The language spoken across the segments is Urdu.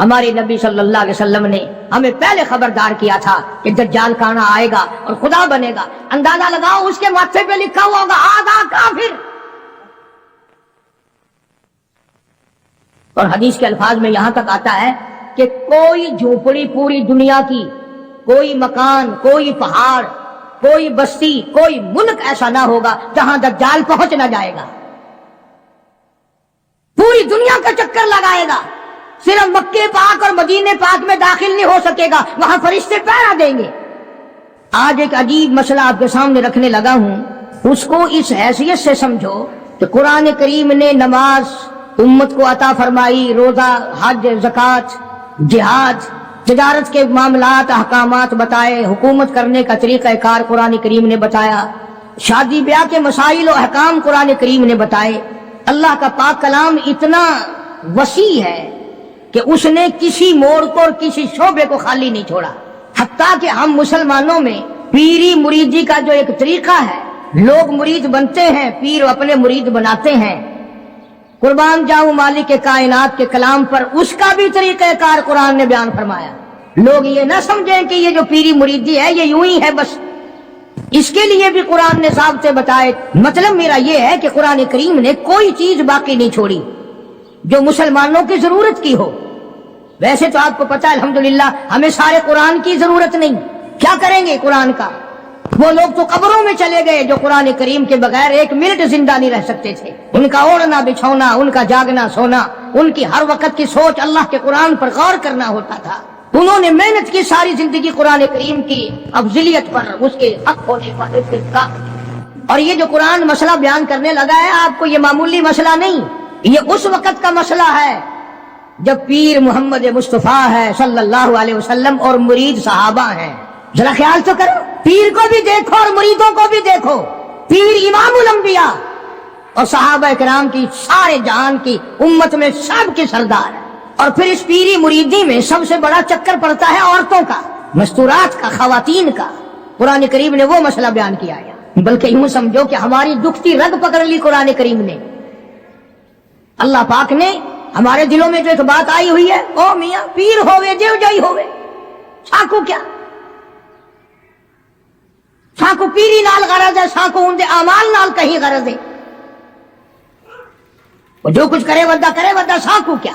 ہمارے نبی صلی اللہ علیہ وسلم نے ہمیں پہلے خبردار کیا تھا کہ دجال کہاں آئے گا اور خدا بنے گا. اندازہ لگاؤ اس کے ماتھے پہ لکھا ہوا ہوگا آدھا کافر. اور حدیث کے الفاظ میں یہاں تک آتا ہے کہ کوئی جھوپڑی پوری دنیا کی، کوئی مکان، کوئی پہاڑ، کوئی بستی، کوئی ملک ایسا نہ ہوگا جہاں دجال پہنچ نہ جائے گا. پوری دنیا کا چکر لگائے گا، صرف مکے پاک اور مدینے پاک میں داخل نہیں ہو سکے گا، وہاں فرشتے پہرا دیں گے. آج ایک عجیب مسئلہ آپ کے سامنے رکھنے لگا ہوں، اس کو اس حیثیت سے سمجھو کہ قرآن کریم نے نماز امت کو عطا فرمائی، روزہ، حج، زکوٰۃ، جہاد، تجارت کے معاملات، احکامات بتائے، حکومت کرنے کا طریقہ کار قرآن کریم نے بتایا، شادی بیاہ کے مسائل و احکام قرآن کریم نے بتائے. اللہ کا پاک کلام اتنا وسیع ہے کہ اس نے کسی موڑ کو اور کسی شعبے کو خالی نہیں چھوڑا. حتیٰ کہ ہم مسلمانوں میں پیری مریدی کا جو ایک طریقہ ہے، لوگ مرید بنتے ہیں، پیر اپنے مرید بناتے ہیں. قربان جاؤں مالک کائنات کے کلام پر، اس کا بھی طریقہ کار قرآن نے بیان فرمایا. لوگ یہ نہ سمجھیں کہ یہ جو پیری مریدی ہے یہ یوں ہی ہے بس، اس کے لیے بھی قرآن نے ضابطے بتائے. مطلب میرا یہ ہے کہ قرآن کریم نے کوئی چیز باقی نہیں چھوڑی جو مسلمانوں کی ضرورت کی ہو. ویسے تو آپ کو پتہ ہے الحمدللہ ہمیں سارے قرآن کی ضرورت نہیں، کیا کریں گے قرآن کا؟ وہ لوگ تو قبروں میں چلے گئے جو قرآن کریم کے بغیر ایک منٹ زندہ نہیں رہ سکتے تھے. ان کا اوڑھنا بچھونا، ان کا جاگنا سونا، ان کی ہر وقت کی سوچ اللہ کے قرآن پر غور کرنا ہوتا تھا. انہوں نے محنت کی ساری زندگی قرآن کریم کی افضلیت پر، اس کے حق ہونے پر، اس کا. اور یہ جو قرآن مسئلہ بیان کرنے لگا ہے آپ کو، یہ معمولی مسئلہ نہیں، یہ اس وقت کا مسئلہ ہے جب پیر محمد مصطفیٰ ہے صلی اللہ علیہ وسلم اور مرید صحابہ ہیں. ذرا خیال تو کرو، پیر کو بھی دیکھو اور مریدوں کو بھی دیکھو. پیر امام الانبیاء اور صحابہ کرام کی سارے جہان کی امت میں سب کے سردار. اور پھر اس پیری مریدی میں سب سے بڑا چکر پڑتا ہے عورتوں کا، مستورات کا، خواتین کا. قرآن کریم نے وہ مسئلہ بیان کیا ہے، بلکہ یوں سمجھو کہ ہماری دکھتی رگ پکڑ لی قرآن کریم نے. اللہ پاک نے ہمارے دلوں میں جو ایک بات آئی ہوئی ہے، او میاں پیر ہوئے دیو جائی ہوئے، ساکو کیا؟ ساکو پیری نال غرض ہے، ساکو ان دے اعمال نال کہیں غرض ہے. وہ جو کچھ کرے ودا ساکو کیا؟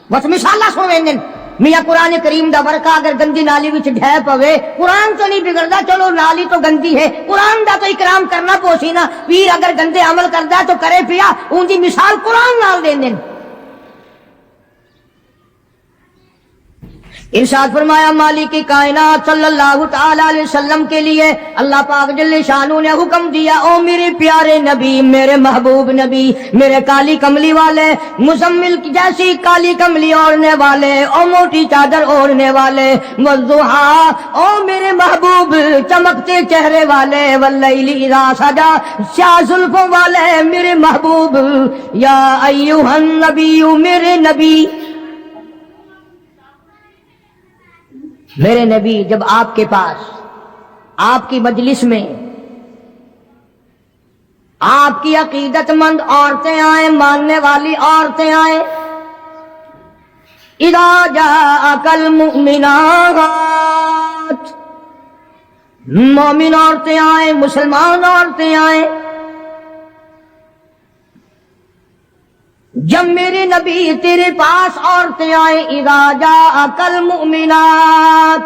بس مثالہ سنو. میاں قرآن کریم دا ورقہ اگر گندی نالی وچ ڈھے پوے، قرآن تو نہیں بگڑدا، چلو نالی تو گندی ہے، قرآن دا تو اکرام کرنا پوسی نا. پیر اگر گندے عمل کردا تو کرے پیا، ان دی مثال قرآن نال دین. ارشاد فرمایا مالک کائنات صلی اللہ تعالی علیہ وسلم کے لیے اللہ پاک جل شانہ نے حکم دیا، او میرے پیارے نبی، میرے محبوب نبی، میرے کالی کملی والے، مزمل کی جیسی کالی کملی اوڑھنے والے، او موٹی چادر اوڑھنے والے، والضحیٰ، او میرے محبوب چمکتے چہرے والے، واللیل اذا سجا، سیاہ زلفوں والے میرے محبوب، یا ایھا النبی، میرے نبی. میرے نبی جب آپ کے پاس، آپ کی مجلس میں آپ کی عقیدت مند عورتیں آئیں، ماننے والی عورتیں آئیں، اذا جاءک المؤمنات، مومن عورتیں آئیں، مسلمان عورتیں آئیں. جب میرے نبی تیرے پاس عورتیں آئیں، اذا جاءک المؤمنات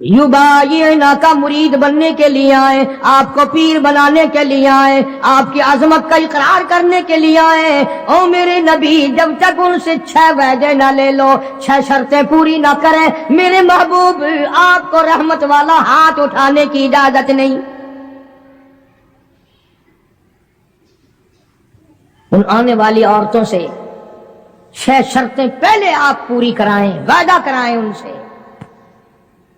یبایعنک، مرید بننے کے لیے آئیں، آپ کو پیر بنانے کے لیے آئیں، آپ کی عظمت کا اقرار کرنے کے لیے آئیں. او میرے نبی جب تک ان سے 6 وعدے نہ لے لو، 6 شرطیں پوری نہ کریں، میرے محبوب آپ کو رحمت والا ہاتھ اٹھانے کی اجازت نہیں. ان آنے والی عورتوں سے 6 شرطیں پہلے آپ پوری کرائیں، وعدہ کرائیں ان سے.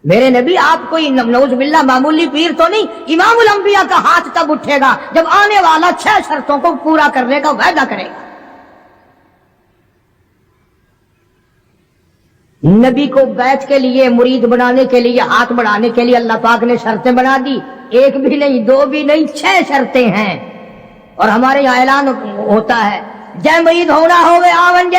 میرے نبی آپ کوئی نعوذ باللہ معمولی پیر تو نہیں، امام الانبیاء کا ہاتھ تب اٹھے گا جب آنے والا 6 شرطوں کو پورا کرنے کا وعدہ کرے گا. نبی کو بیعت کے لیے، مرید بنانے کے لیے، ہاتھ بڑھانے کے لیے اللہ پاک نے شرطیں بنا دی. 1 بھی نہیں، 2 بھی نہیں، 6 شرطیں ہیں. اور ہمارے یہاں اعلان ہوتا ہے، جے مرید ہونا ہوئے آون جے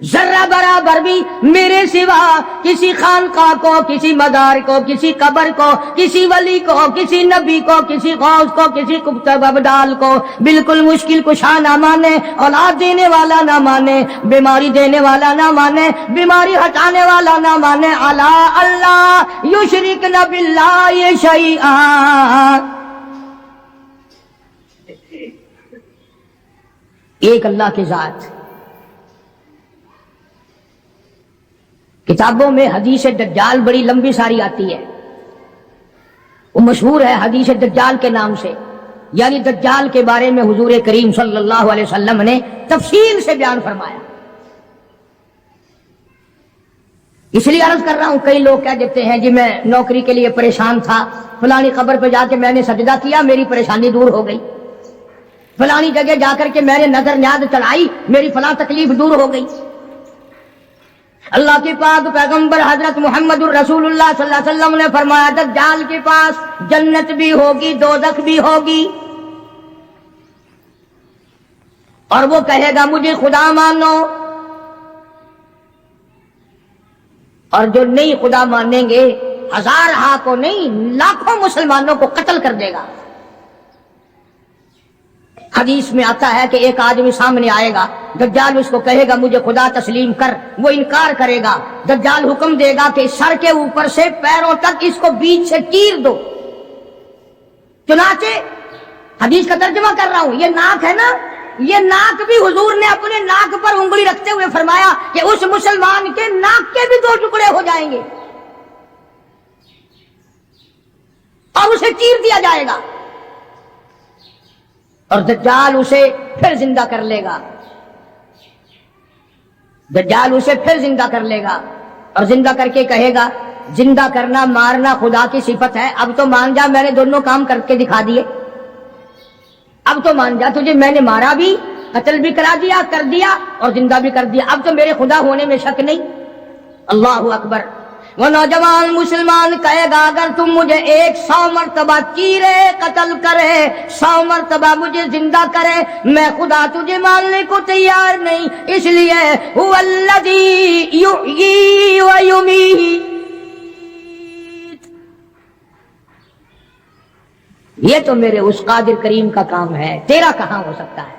ذرہ برابر بھی میرے سوا کسی خانقاہ کو، کسی مزار کو، کسی قبر کو، کسی ولی کو، کسی نبی کو، کسی غوث کو، کسی قطب ابدال کو بالکل مشکل کشا نہ مانے، اولاد دینے والا نہ مانے، بیماری دینے والا نہ مانے، بیماری ہٹانے والا نہ مانے، الا اللہ یشرکن باللہ شیئا، ایک اللہ کی ذات۔ کتابوں میں حدیث دجال بڑی لمبی ساری آتی ہے، وہ مشہور ہے حدیث دجال کے نام سے، یعنی دجال کے بارے میں حضور کریم صلی اللہ علیہ وسلم نے تفصیل سے بیان فرمایا۔ اس لیے عرض کر رہا ہوں، کئی لوگ کہہ دیتے ہیں جی میں نوکری کے لیے پریشان تھا، فلانی قبر پہ جا کے میں نے سجدہ کیا، میری پریشانی دور ہو گئی، فلانی جگہ جا کر کے میں نے نظر نیاز چڑھائی، میری فلاں تکلیف دور ہو گئی۔ اللہ کے پاک پیغمبر حضرت محمد الرسول اللہ صلی اللہ علیہ وسلم نے فرمایا دجال کے پاس جنت بھی ہوگی، دوزخ بھی ہوگی، اور وہ کہے گا مجھے خدا مانو، اور جو نہیں خدا مانیں گے ہزارہا کو نہیں لاکھوں مسلمانوں کو قتل کر دے گا۔ حدیث میں آتا ہے کہ ایک آدمی سامنے آئے گا، دجال اس کو کہے گا مجھے خدا تسلیم کر، وہ انکار کرے گا، دجال حکم دے گا کہ سر کے اوپر سے پیروں تک اس کو بیچ سے چیر دو۔ چنانچہ حدیث کا ترجمہ کر رہا ہوں، یہ ناک ہے نا، یہ ناک بھی حضور نے اپنے ناک پر انگلی رکھتے ہوئے فرمایا کہ اس مسلمان کے ناک کے بھی 2 ٹکڑے ہو جائیں گے اور اسے چیر دیا جائے گا، اور دجال اسے پھر زندہ کر لے گا، دجال اسے پھر زندہ کر لے گا، اور زندہ کر کے کہے گا زندہ کرنا مارنا خدا کی صفت ہے، اب تو مان جا میں نے دونوں کام کر کے دکھا دیے، اب تو مان جا تجھے میں نے مارا بھی، قتل بھی کرا دیا، کر دیا اور زندہ بھی کر دیا، اب تو میرے خدا ہونے میں شک نہیں۔ اللہ اکبر۔ وہ نوجوان مسلمان کہے گا اگر تم مجھے 100 مرتبہ چیرے قتل کرے، 100 مرتبہ مجھے زندہ کرے، میں خدا تجھے ماننے کو تیار نہیں، اس لیے هو الذی یحیی و یمیت، یہ تو میرے اس قادر کریم کا کام ہے، تیرا کہاں ہو سکتا ہے۔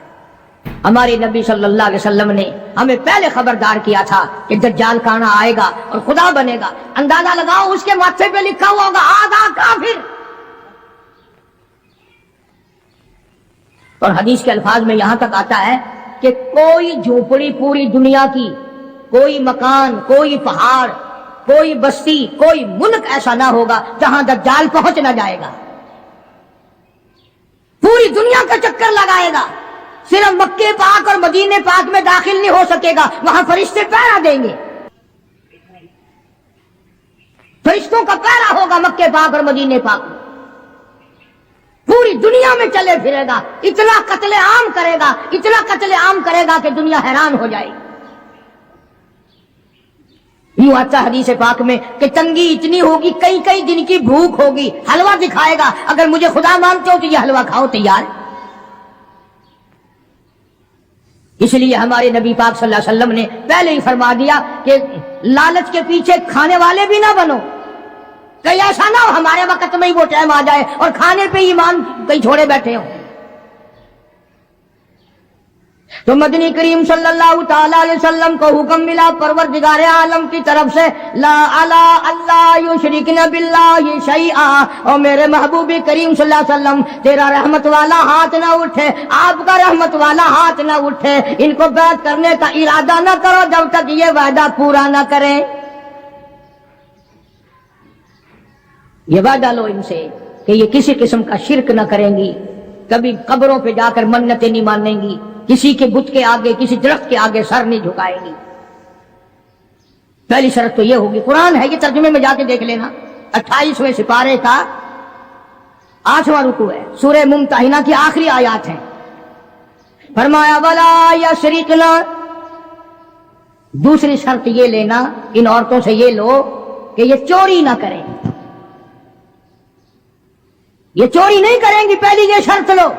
ہمارے نبی صلی اللہ علیہ وسلم نے ہمیں پہلے خبردار کیا تھا کہ دجال کانا آئے گا اور خدا بنے گا، اندازہ لگاؤ اس کے ماتھے پہ لکھا ہوا ہوگا آدھا کافر، اور حدیث کے الفاظ میں یہاں تک آتا ہے کہ کوئی جھوپڑی پوری دنیا کی، کوئی مکان، کوئی پہاڑ، کوئی بستی، کوئی ملک ایسا نہ ہوگا جہاں دجال پہنچ نہ جائے گا، پوری دنیا کا چکر لگائے گا، صرف مکے پاک اور مدینے پاک میں داخل نہیں ہو سکے گا، وہاں فرشتے پہرا دیں گے، فرشتوں کا پہرا ہوگا مکے پاک اور مدینے پاک میں، پوری دنیا میں چلے پھرے گا، اتنا قتل عام کرے گا، اتنا قتل عام کرے گا کہ دنیا حیران ہو جائے گی۔ یوں آتا حدیث پاک میں کہ تنگی اتنی ہوگی، کئی کئی دن کی بھوک ہوگی، حلوہ دکھائے گا، اگر مجھے خدا مانتے ہو تو یہ حلوہ کھاؤ، تیار ہے۔ اس لیے ہمارے نبی پاک صلی اللہ علیہ وسلم نے پہلے ہی فرما دیا کہ لالچ کے پیچھے کھانے والے بھی نہ بنو، کہیں ایسا نہ ہو ہمارے وقت میں ہی وہ ٹائم آ جائے اور کھانے پہ ایمان کہیں چھوڑے بیٹھے ہوں۔ تو مدنی کریم صلی اللہ تعالی علیہ وسلم کو حکم ملا پروردگار عالم کی طرف سے، لا الہ اللہ یشرکن باللہ شیئا، اور میرے محبوب کریم صلی اللہ علیہ وسلم تیرا رحمت والا ہاتھ نہ اٹھے، آپ کا رحمت والا ہاتھ نہ اٹھے، ان کو بیعت کرنے کا ارادہ نہ کرو جب تک یہ وعدہ پورا نہ کریں۔ یہ وعدہ لو ان سے کہ یہ کسی قسم کا شرک نہ کریں گی، کبھی قبروں پہ جا کر منتیں نہیں مانیں گی، کسی کے بت کے آگے، کسی درخت کے آگے سر نہیں جھکائیں گی۔ پہلی شرط تو یہ ہوگی، قرآن ہے یہ، ترجمے میں جا کے دیکھ لینا، 28ویں سپارے کا 8واں رکوع ہے، سورہ ممتحنہ کی آخری آیات ہیں۔ فرمایا ولا یسرقنا، دوسری شرط یہ لینا ان عورتوں سے یہ لو کہ یہ چوری نہ کریں، یہ چوری نہیں کریں گی، پہلی یہ شرط لو۔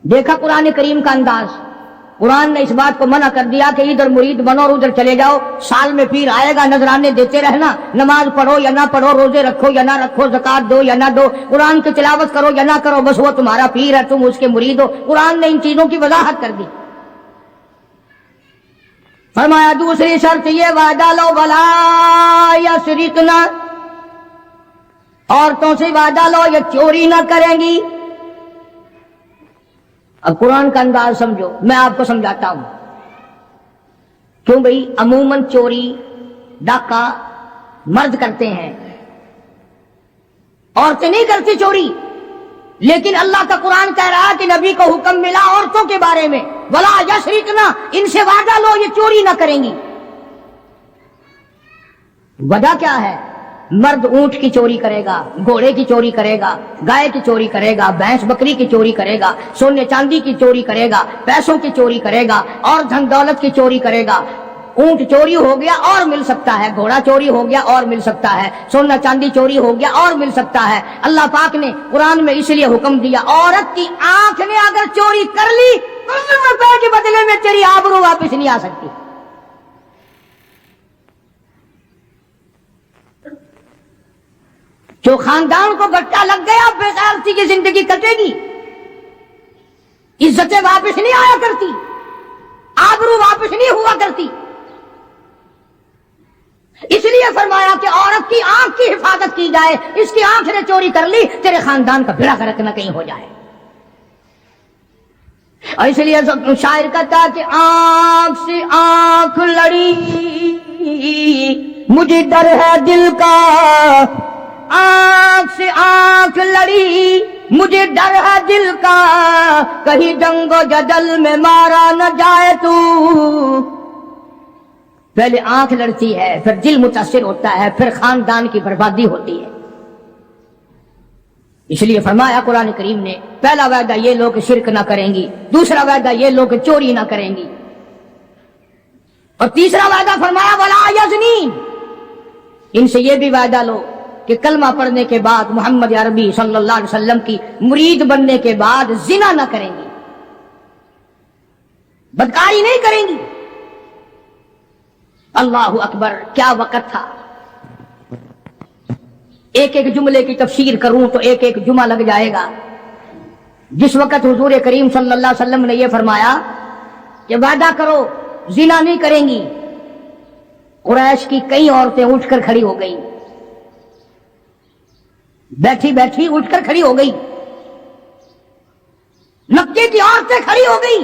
دیکھا قرآن کریم کا انداز، قرآن نے اس بات کو منع کر دیا کہ ادھر مرید بنو اور ادھر چلے جاؤ، سال میں پیر آئے گا نذرانے دیتے رہنا، نماز پڑھو یا نہ پڑھو، روزے رکھو یا نہ رکھو، زکات دو یا نہ دو، قرآن کی تلاوت کرو یا نہ کرو، بس وہ تمہارا پیر ہے، تم اس کے مرید ہو۔ قرآن نے ان چیزوں کی وضاحت کر دی۔ فرمایا دوسری شرط یہ وعدہ لو ولا یسرقنا، عورتوں سے وعدہ لو یہ چوری نہ کریں گی۔ اب قرآن کا انداز سمجھو، میں آپ کو سمجھاتا ہوں۔ کیوں بھئی؟ عموماً چوری ڈاکہ مرد کرتے ہیں، عورتیں نہیں کرتی چوری، لیکن اللہ کا قرآن کہہ رہا ہے کہ نبی کو حکم ملا عورتوں کے بارے میں، ولا یسرقنا، ان سے وعدہ لو یہ چوری نہ کریں گی۔ وجہ کیا ہے؟ مرد اونٹ کی چوری کرے گا، گھوڑے کی چوری کرے گا، گائے کی چوری کرے گا، بھینس بکری کی چوری کرے گا، سونے چاندی کی چوری کرے گا، پیسوں کی چوری کرے گا، اور دھن دولت کی چوری کرے گا۔ اونٹ چوری ہو گیا اور مل سکتا ہے، گھوڑا چوری ہو گیا اور مل سکتا ہے، سونا چاندی چوری ہو گیا اور مل سکتا ہے۔ اللہ پاک نے قرآن میں اس لیے حکم دیا، عورت کی آنکھ نے اگر چوری کر لی تو روپے کے بدلے میں تیری آبرو واپس نہیں آ سکتی۔ جو خاندان کو گٹا لگ گیا بے غیرتی کی زندگی کٹے گی، عزتیں واپس نہیں آیا کرتی، آبرو واپس نہیں ہوا کرتی۔ اس لیے فرمایا کہ عورت کی آنکھ کی حفاظت کی جائے، اس کی آنکھ نے چوری کر لی تیرے خاندان کا بھیڑا غرق نہ کہیں ہو جائے۔ اور اس لیے شاعر کہتا کہ آنکھ سے آنکھ لڑی مجھے ڈر ہے دل کا، آنکھ سے آنکھ لڑی مجھے ڈر ہے دل کا، کہیں جنگ و جدل میں مارا نہ جائے تو۔ پہلے آنکھ لڑتی ہے، پھر دل متاثر ہوتا ہے، پھر خاندان کی بربادی ہوتی ہے۔ اس لیے فرمایا قرآن کریم نے، پہلا وعدہ یہ لوگ شرک نہ کریں گی، دوسرا وعدہ یہ لوگ چوری نہ کریں گی، اور تیسرا وعدہ فرمایا ولا یزنین، ان سے یہ بھی وعدہ لو کہ کلمہ پڑھنے کے بعد محمد عربی صلی اللہ علیہ وسلم کی مرید بننے کے بعد زنا نہ کریں گی، بدکاری نہیں کریں گی۔ اللہ اکبر، کیا وقت تھا! ایک ایک جملے کی تفسیر کروں تو ایک ایک جمعہ لگ جائے گا۔ جس وقت حضور کریم صلی اللہ علیہ وسلم نے یہ فرمایا کہ وعدہ کرو زنا نہیں کریں گی، قریش کی کئی عورتیں اٹھ کر کھڑی ہو گئی، بیٹھی بیٹھی اٹھ کر کھڑی ہو گئی، مکے کی عورتیں کھڑی ہو گئی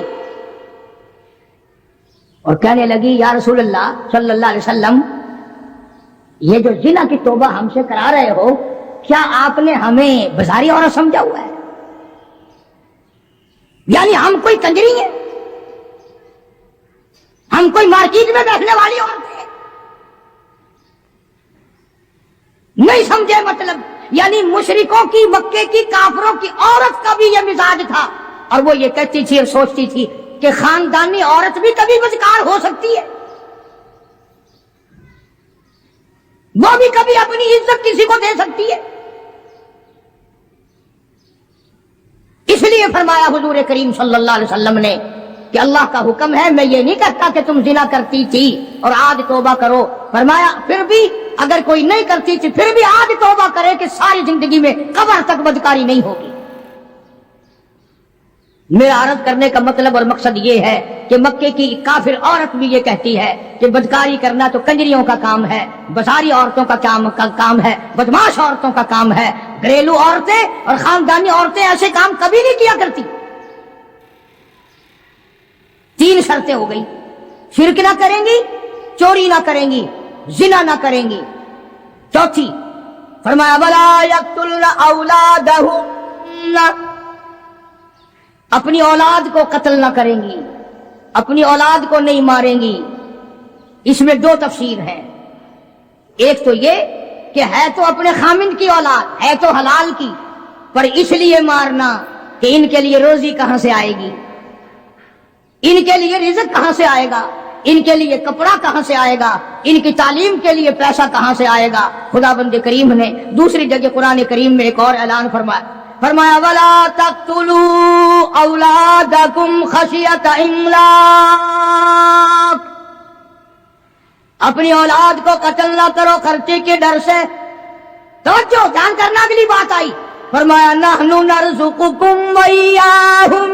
اور کہنے لگی یا رسول اللہ صلی اللہ علیہ وسلم، یہ جو زنا کی توبہ ہم سے کرا رہے ہو، کیا آپ نے ہمیں بازاری عورت سمجھا ہوا ہے؟ یعنی ہم کوئی کنجری ہیں؟ ہم کوئی مارکیٹ میں بیٹھنے والی عورت ہیں؟ نہیں سمجھے مطلب، یعنی مشرکوں کی، مکے کی کافروں کی عورت کا بھی یہ مزاج تھا، اور وہ یہ کہتی تھی اور سوچتی تھی کہ خاندانی عورت بھی کبھی بدکار ہو سکتی ہے، وہ بھی کبھی اپنی عزت کسی کو دے سکتی ہے۔ اس لیے فرمایا حضور کریم صلی اللہ علیہ وسلم نے کہ اللہ کا حکم ہے، میں یہ نہیں کہتا کہ تم زنا کرتی تھی اور آج توبہ کرو، فرمایا پھر بھی اگر کوئی نہیں کرتی تھی پھر بھی آج توبہ کرے کہ ساری زندگی میں قبر تک بدکاری نہیں ہوگی۔ میرا عرض کرنے کا مطلب اور مقصد یہ ہے کہ مکے کی کافر عورت بھی یہ کہتی ہے کہ بدکاری کرنا تو کنجریوں کا کام ہے، بازاری عورتوں کا کام ہے، بدماش عورتوں کا کام ہے، گھریلو عورتیں اور خاندانی عورتیں ایسے کام کبھی نہیں کیا کرتی۔ تین شرطیں ہو گئی، شرک نہ کریں گی، چوری نہ کریں گی، زنا نہ کریں گی۔ چوتھی فرمایا ولا یقتلن اولادہن، اپنی اولاد کو قتل نہ کریں گی، اپنی اولاد کو نہیں ماریں گی۔ اس میں دو تفسیر ہیں، ایک تو یہ کہ ہے تو اپنے خامند کی اولاد، ہے تو حلال کی، پر اس لیے مارنا کہ ان کے لیے روزی کہاں سے آئے گی، ان کے لیے رزق کہاں سے آئے گا، ان کے لیے کپڑا کہاں سے آئے گا، ان کی تعلیم کے لیے پیسہ کہاں سے آئے گا۔ خدا بند کریم نے دوسری جگہ قرآن کریم میں ایک اور اعلان فرمایا فرمایا ولا تقتلوا اولادکم خشیۃ املاق، اپنی اولاد کو قتل نہ کرو خرچے کے ڈر سے. توجہ، دھیان کرنا، اگلی بات آئی. فرمایا نحن نرزقکم وإیاہم،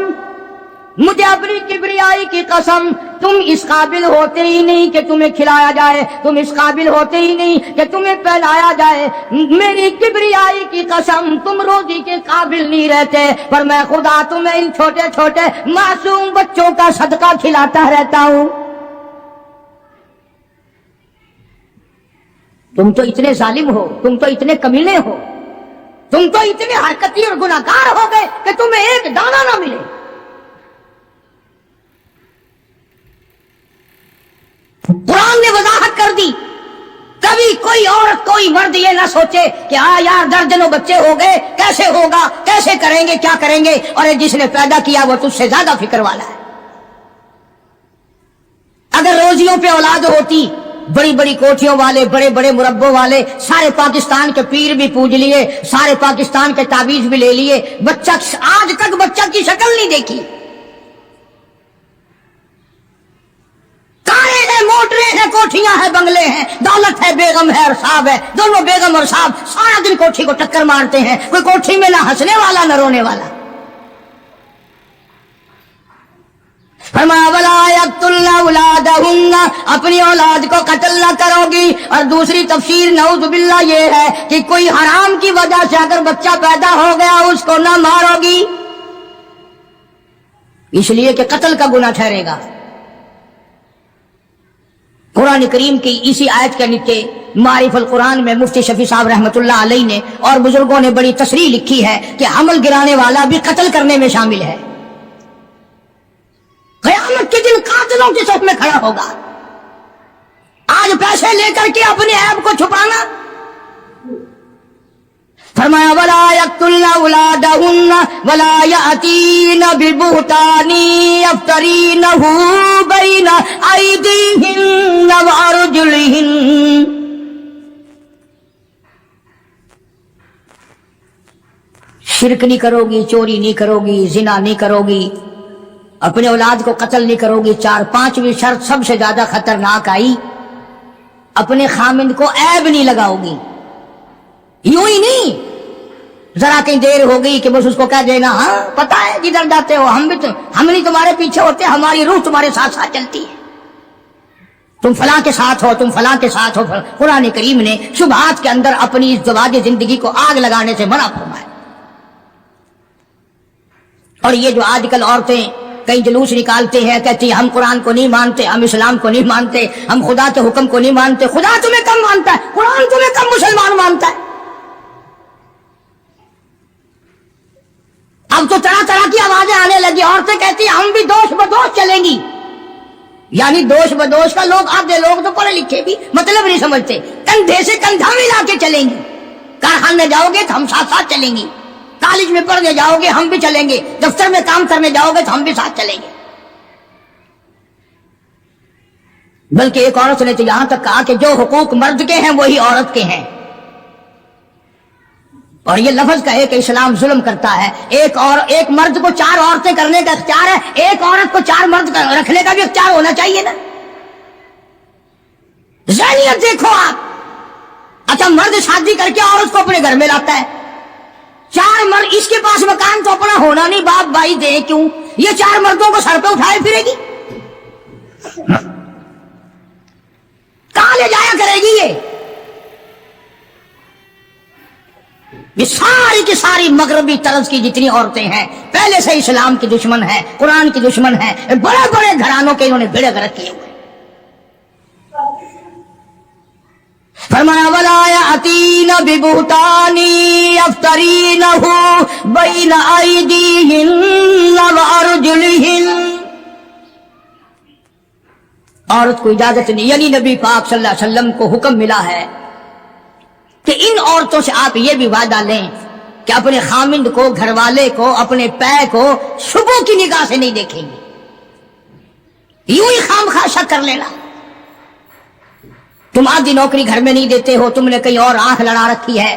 مجھے اپنی کبریائی کی قسم، تم اس قابل ہوتے ہی نہیں کہ تمہیں کھلایا جائے، تم اس قابل ہوتے ہی نہیں کہ تمہیں پہنایا جائے. میری کبریائی کی قسم، تم روزی کے قابل نہیں رہتے، پر میں خدا تمہیں ان چھوٹے چھوٹے معصوم بچوں کا صدقہ کھلاتا رہتا ہوں. تم تو اتنے ظالم ہو، تم تو اتنے کمینے ہو، تم تو اتنے حرکتی اور گناہگار ہو گئے کہ تمہیں ایک دانہ نہ ملے. قرآن نے وضاحت کر دی. کبھی کوئی عورت کوئی مرد یہ نہ سوچے کہ یار درجنوں بچے ہو گئے، کیسے ہوگا، کیسے کریں گے، کیا کریں گے، اور جس نے پیدا کیا وہ تجھ سے زیادہ فکر والا ہے. اگر روزیوں پہ اولاد ہوتی، بڑی بڑی کوٹھیوں والے، بڑے بڑے مربوں والے سارے پاکستان کے پیر بھی پوج لیے، سارے پاکستان کے تعویذ بھی لے لیے، بچہ آج تک بچہ کی شکل نہیں دیکھی. کاریں ہیں، موٹریں ہیں، کوٹھیاں ہیں، بنگلے ہیں، دولت ہے، بیگم ہے اور صاحب ہے، دونوں بیگم اور صاحب سارا دن کوٹھی کو ٹکر مارتے ہیں، کوئی کوٹھی میں نہ ہنسنے والا نہ رونے والا. فرمایا ولا یقتلن اولادہن، اپنی اولاد کو قتل نہ کرو گی. اور دوسری تفسیر نعوذ باللہ یہ ہے کہ کوئی حرام کی وجہ سے اگر بچہ پیدا ہو گیا اس کو نہ مارو گی، اس لیے کہ قتل کا گناہ ٹھہرے گا. قرآن کریم کی اسی آیت کے نیچے معارف القرآن میں مفتی شفیع صاحب رحمۃ اللہ علیہ نے اور بزرگوں نے بڑی تصریح لکھی ہے کہ حمل گرانے والا بھی قتل کرنے میں شامل ہے. قیامت کے دن قاتلوں کی صف میں کھڑا ہوگا. آج پیسے لے کر کے اپنے عیب کو چھپانا. فرمایا ولا یقتلن اولادہن ولا یأتین ببہتان یفترینہ بین ایدیہن وارجلہن. شرک نہیں کرو گی، چوری نہیں کرو گی، زنا نہیں کرو گی، اپنے اولاد کو قتل نہیں کرو گی. 4-5ویں شرط سب سے زیادہ خطرناک آئی، اپنے خامند کو عیب نہیں لگاؤ گی. یوں ہی نہیں ذرا کہیں دیر ہو گئی کہ بس اس کو کہہ دینا ہاں پتہ ہے جدھر جاتے ہو ہم نہیں تمہارے پیچھے ہوتے، ہماری روح تمہارے ساتھ ساتھ چلتی ہے، تم فلاں کے ساتھ ہو، تم فلاں کے ساتھ ہو. قرآن کریم نے شبہات کے اندر اپنی ازدواج زندگی کو آگ لگانے سے منع فرمایا. اور یہ جو آج کل عورتیں کئی جلوس نکالتے ہیں، کہتی ہیں ہم قرآن کو نہیں مانتے، ہم اسلام کو نہیں مانتے، ہم خدا کے حکم کو نہیں مانتے. خدا تمہیں کم مانتا ہے، قرآن تمہیں کم مسلمان مانتا ہے. اب تو طرح طرح کی آوازیں آنے لگی، عورتیں کہتی ہیں ہم بھی دوش بدوش چلیں گی. یعنی دوش بدوش کا لوگ آدھے لوگ تو پڑھے لکھے بھی مطلب نہیں سمجھتے، کندھے سے کندھا ملا کے چلیں گی. کارخانے جاؤ گے تو ہم ساتھ ساتھ چلیں گی، کالج میں پڑھنے جاؤ گے ہم بھی چلیں گے، دفتر میں کام کرنے جاؤ گے تو ہم بھی ساتھ چلیں گے. بلکہ ایک عورت نے تو یہاں تک کہا کہ جو حقوق مرد کے ہیں وہی عورت کے ہیں. اور یہ لفظ کہے کہ اسلام ظلم کرتا ہے. ایک مرد کو 4 عورتیں کرنے کا اختیار ہے، ایک عورت کو 4 مرد رکھنے کا بھی اختیار ہونا چاہیے نا. ذہنیت دیکھو آپ. اچھا مرد شادی کر کے عورت کو اپنے گھر میں لاتا ہے، 4 مرد، اس کے پاس مکان تو اپنا ہونا نہیں، باپ بھائی دے کیوں، یہ 4 مردوں کو سر پہ اٹھائے پھرے گی، کہاں لے جایا کرے گی؟ یہ ساری کی ساری مغربی طرز کی جتنی عورتیں ہیں پہلے سے اسلام کی دشمن ہیں، قرآن کی دشمن ہیں، بڑے بڑے گھرانوں کے انہوں نے بیڑے غرق کیے ہوئے. فرمایا ولا یأتین ببہتان یفترینہ بین ایدیہن وارجلہن. عورت کو اجازت نہیں، یعنی نبی پاک صلی اللہ علیہ وسلم کو حکم ملا ہے کہ ان عورتوں سے آپ یہ بھی وعدہ لیں کہ اپنے خامند کو، گھر والے کو، اپنے پے کو شبوں کی نگاہ سے نہیں دیکھیں گے. یوں ہی خام خواہ شک کر لینا. تم آدھی نوکری گھر میں نہیں دیتے ہو، تم نے کہیں اور آنکھ لڑا رکھی ہے،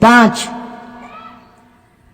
5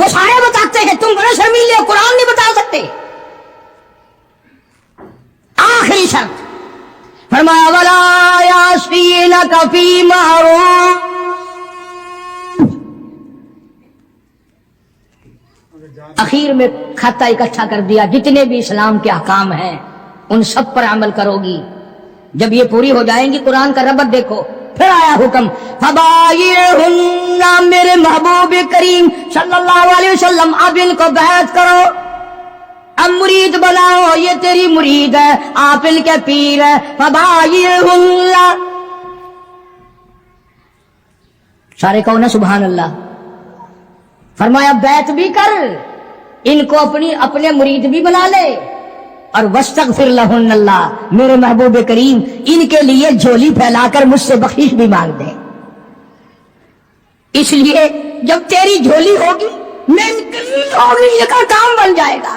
وہ سارے بتاتے ہیں، تم بڑے شرمیلے ہو، قرآن نہیں بتا سکتے۔ آخری شرط فرمایا وَلَا يَعْصِينَكَ فِي مَعْرُوفٍ، اخیر میں کھاتا اکٹھا کر دیا، جتنے بھی اسلام کے احکام ہیں ان سب پر عمل کرو گی۔ جب یہ پوری ہو جائیں گی، قرآن کا ربط دیکھو، پھر آیا حکم فَبَايِعْهُنَّ، میرے محبوب کریم صلی اللہ علیہ وسلم اب ان کو بیعت کرو، اب مرید بناؤ، یہ تیری مرید ہے، آپ ان کے پیر ہے۔ فَبَايِعْهُنَّ، سارے کہو نا سبحان اللہ۔ فرمایا بیعت بھی کر، ان کو اپنے مرید بھی بنا لے، اور وَاسْتَغْفِرْ لَهُنَّ، اللہ میرے محبوب کریم ان کے لیے جھولی پھیلا کر مجھ سے بخشش بھی مانگ دے۔ اس لیے جب تیری جھولی ہوگی میں ہوگی، یہ کا کام بن جائے گا۔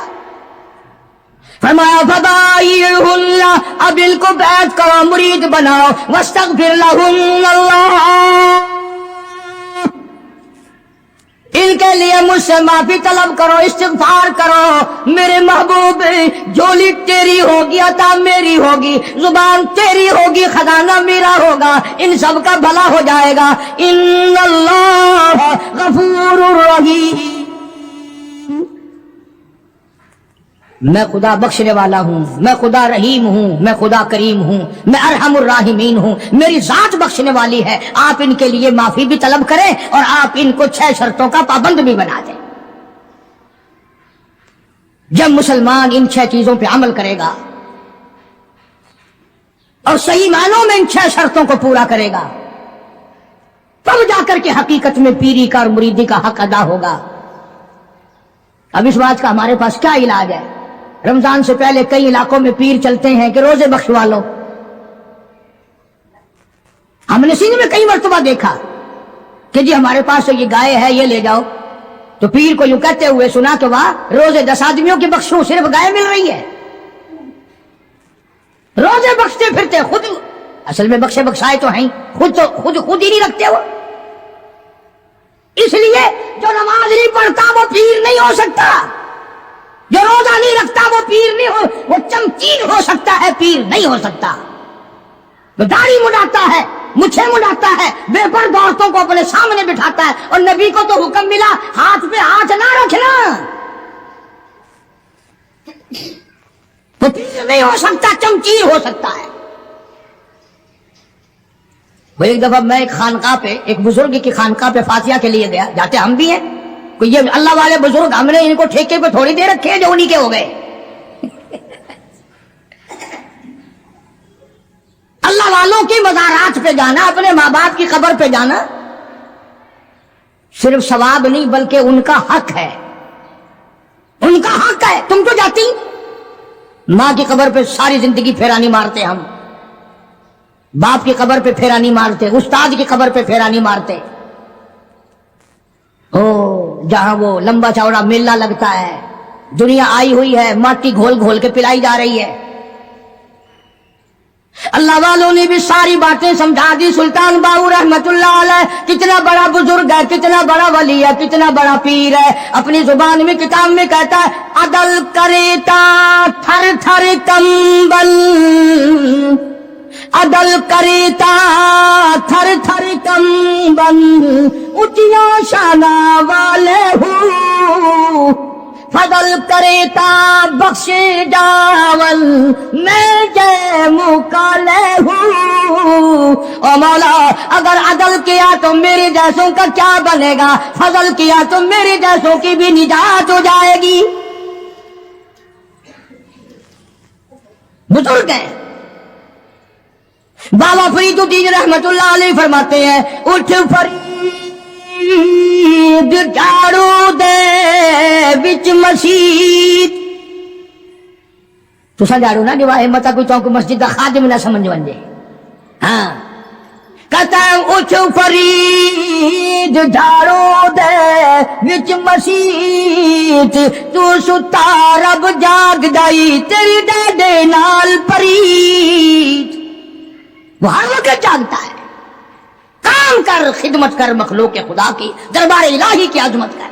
فرمایا فَبَايِعْهُنَّ، اب ان کو بیعت کرو، مرید بناؤ، وَاسْتَغْفِرْ لَهُنَّ اللہ، ان کے لیے مجھ سے معافی طلب کرو، استغفار کرو۔ میرے محبوب جھولی تیری ہوگی، عطا میری ہوگی، زبان تیری ہوگی، خزانہ میرا ہوگا، ان سب کا بھلا ہو جائے گا۔ ان اللہ غفور رحیم، میں خدا بخشنے والا ہوں، میں خدا رحیم ہوں، میں خدا کریم ہوں، میں ارحم الراحمین ہوں، میری ذات بخشنے والی ہے۔ آپ ان کے لیے معافی بھی طلب کریں اور آپ ان کو 6 شرطوں کا پابند بھی بنا دیں۔ جب مسلمان ان 6 چیزوں پہ عمل کرے گا اور صحیح معنوں میں ان 6 شرطوں کو پورا کرے گا، تب جا کر کے حقیقت میں پیری کا اور مریدی کا حق ادا ہوگا۔ اب اس بات کا ہمارے پاس کیا علاج ہے؟ رمضان سے پہلے کئی علاقوں میں پیر چلتے ہیں کہ روزے بخشوا لو۔ ہم نے سندھ میں کئی مرتبہ دیکھا کہ جی ہمارے پاس یہ گائے ہے، یہ لے جاؤ، تو پیر کو یوں کہتے ہوئے سنا کہ واہ، روزے 10 آدمیوں کی بخشوں، صرف گائے مل رہی ہے۔ روزے بخشتے پھرتے، خود اصل میں بخشے بخشائے تو ہیں، خود ہی نہیں رکھتے وہ۔ اس لیے جو نماز نہیں پڑھتا وہ پیر نہیں ہو سکتا، جو روزہ نہیں رکھتا وہ پیر نہیں ہو، وہ چمچین ہو سکتا ہے، پیر نہیں ہو سکتا۔ وہ داڑھی مڈاتا ہے، مچھیں مڈاتا ہے، بے پردہ عورتوں کو اپنے سامنے بٹھاتا ہے، اور نبی کو تو حکم ملا ہاتھ پہ ہاتھ نہ رکھنا، وہ پیر نہیں ہو سکتا، چمچین ہو سکتا ہے۔ وہ ایک دفعہ میں ایک خانقاہ پہ، ایک بزرگ کی خانقاہ پہ فاتحہ کے لیے گیا، جاتے ہم بھی ہیں، کوئی یہ اللہ والے بزرگ، ہم نے ان کو ٹھیکے پہ تھوڑی دے رکھے جو انہی کے ہو گئے۔ اللہ والوں کی مزارات پہ جانا، اپنے ماں باپ کی قبر پہ جانا صرف ثواب نہیں بلکہ ان کا حق ہے، ان کا حق ہے۔ تم تو جاتی ماں کی قبر پہ ساری زندگی پھیرا نہیں مارتے، ہم باپ کی قبر پہ پھیرا نہیں مارتے، استاد کی قبر پہ پھیرا نہیں مارتے۔ جہاں وہ لمبا چوڑا میلہ لگتا ہے، دنیا آئی ہوئی ہے، ماٹی گھول گھول کے پلائی جا رہی ہے۔ اللہ والوں نے بھی ساری باتیں سمجھا دی۔ سلطان باہو رحمت اللہ علیہ کتنا بڑا بزرگ ہے، کتنا بڑا ولی ہے، کتنا بڑا پیر ہے، اپنی زبان میں کتاب میں کہتا ہے عدل کریتا تھر تھر کمبل، عدل کریتا تھر تھر کمبل، اونچیاں شانہ والے ہوں، فضل کریتا بخش جاول، میں جے مکالے ہوں۔ او مولا اگر عدل کیا تو میرے جیسوں کا کیا بنے گا، فضل کیا تو میرے جیسوں کی بھی نجات ہو جائے گی۔ بزرگ ہیں بابا فرید الدین رحمت اللہ علیہ فرماتے ہیں اٹھ فرید جھاڑو دے وچ مسجد، تو جھاڑو نہ دیوائے متا کوئی تو مسجد دا خادم نہ سمجھ ونجے۔ ہاں کہتا ہے اٹھ فرید جھاڑو دے وچ مسجد، تو ستا رب جاگ دائی تیری ڈاڈے نال پرید۔ وہ ہر وقت جاگتا ہے، کام کر، خدمت کر، مخلوق خدا کی، دربار الہی کی عظمت کر۔